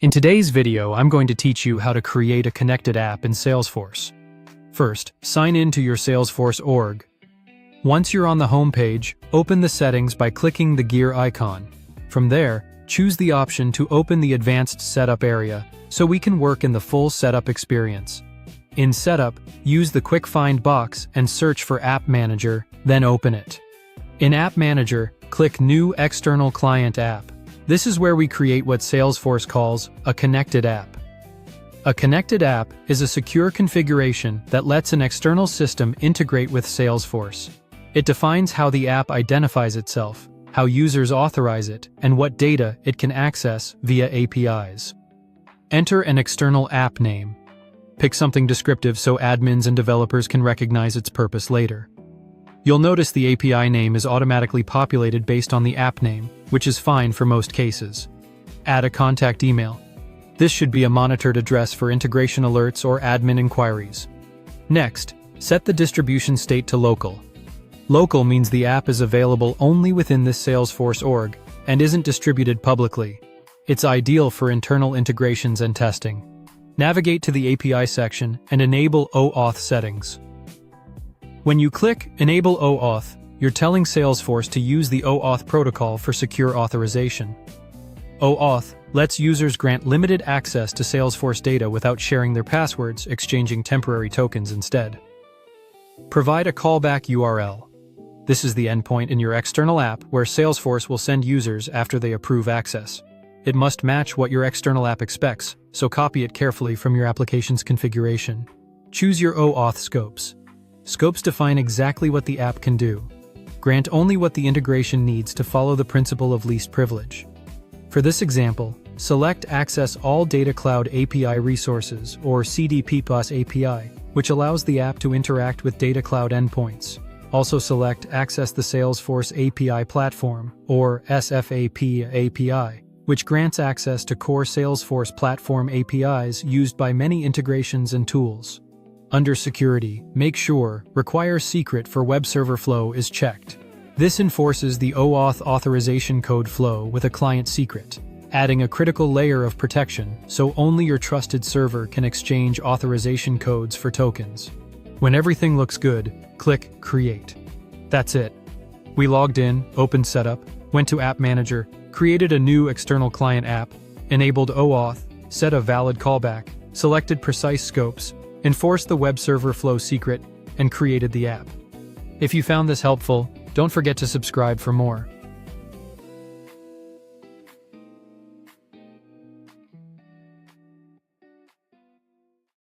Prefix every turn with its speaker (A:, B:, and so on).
A: In today's video, I'm going to teach you how to create a connected app in Salesforce. First, sign in to your Salesforce org. Once you're on the home page, open the settings by clicking the gear icon. From there, choose the option to open the advanced setup area so we can work in the full setup experience. In Setup, use the Quick Find box and search for App Manager, then open it. In App Manager, click New External Client App. This is where we create what Salesforce calls a connected app. A connected app is a secure configuration that lets an external system integrate with Salesforce. It defines how the app identifies itself, how users authorize it, and what data it can access via APIs. Enter an external app name. Pick something descriptive so admins and developers can recognize its purpose later. You'll notice the API name is automatically populated based on the app name, which is fine for most cases. Add a contact email. This should be a monitored address for integration alerts or admin inquiries. Next, set the distribution state to local. Local means the app is available only within this Salesforce org and isn't distributed publicly. It's ideal for internal integrations and testing. Navigate to the API section and enable OAuth settings. When you click Enable OAuth, you're telling Salesforce to use the OAuth protocol for secure authorization. OAuth lets users grant limited access to Salesforce data without sharing their passwords, exchanging temporary tokens instead. Provide a callback URL. This is the endpoint in your external app where Salesforce will send users after they approve access. It must match what your external app expects, so copy it carefully from your application's configuration. Choose your OAuth scopes. Scopes define exactly what the app can do. Grant only what the integration needs to follow the principle of least privilege. For this example, select Access All Data Cloud API Resources, or CDP+ API, which allows the app to interact with Data Cloud endpoints. Also select Access the Salesforce API Platform, or SFAP API, which grants access to core Salesforce platform APIs used by many integrations and tools. Under Security, make sure Require Secret for Web Server Flow is checked. This enforces the OAuth authorization code flow with a client secret, adding a critical layer of protection so only your trusted server can exchange authorization codes for tokens. When everything looks good, click Create. That's it. We logged in, opened Setup, went to App Manager, created a new external client app, enabled OAuth, set a valid callback, selected precise scopes, enforced the web server flow secret, and created the app. If you found this helpful, don't forget to subscribe for more.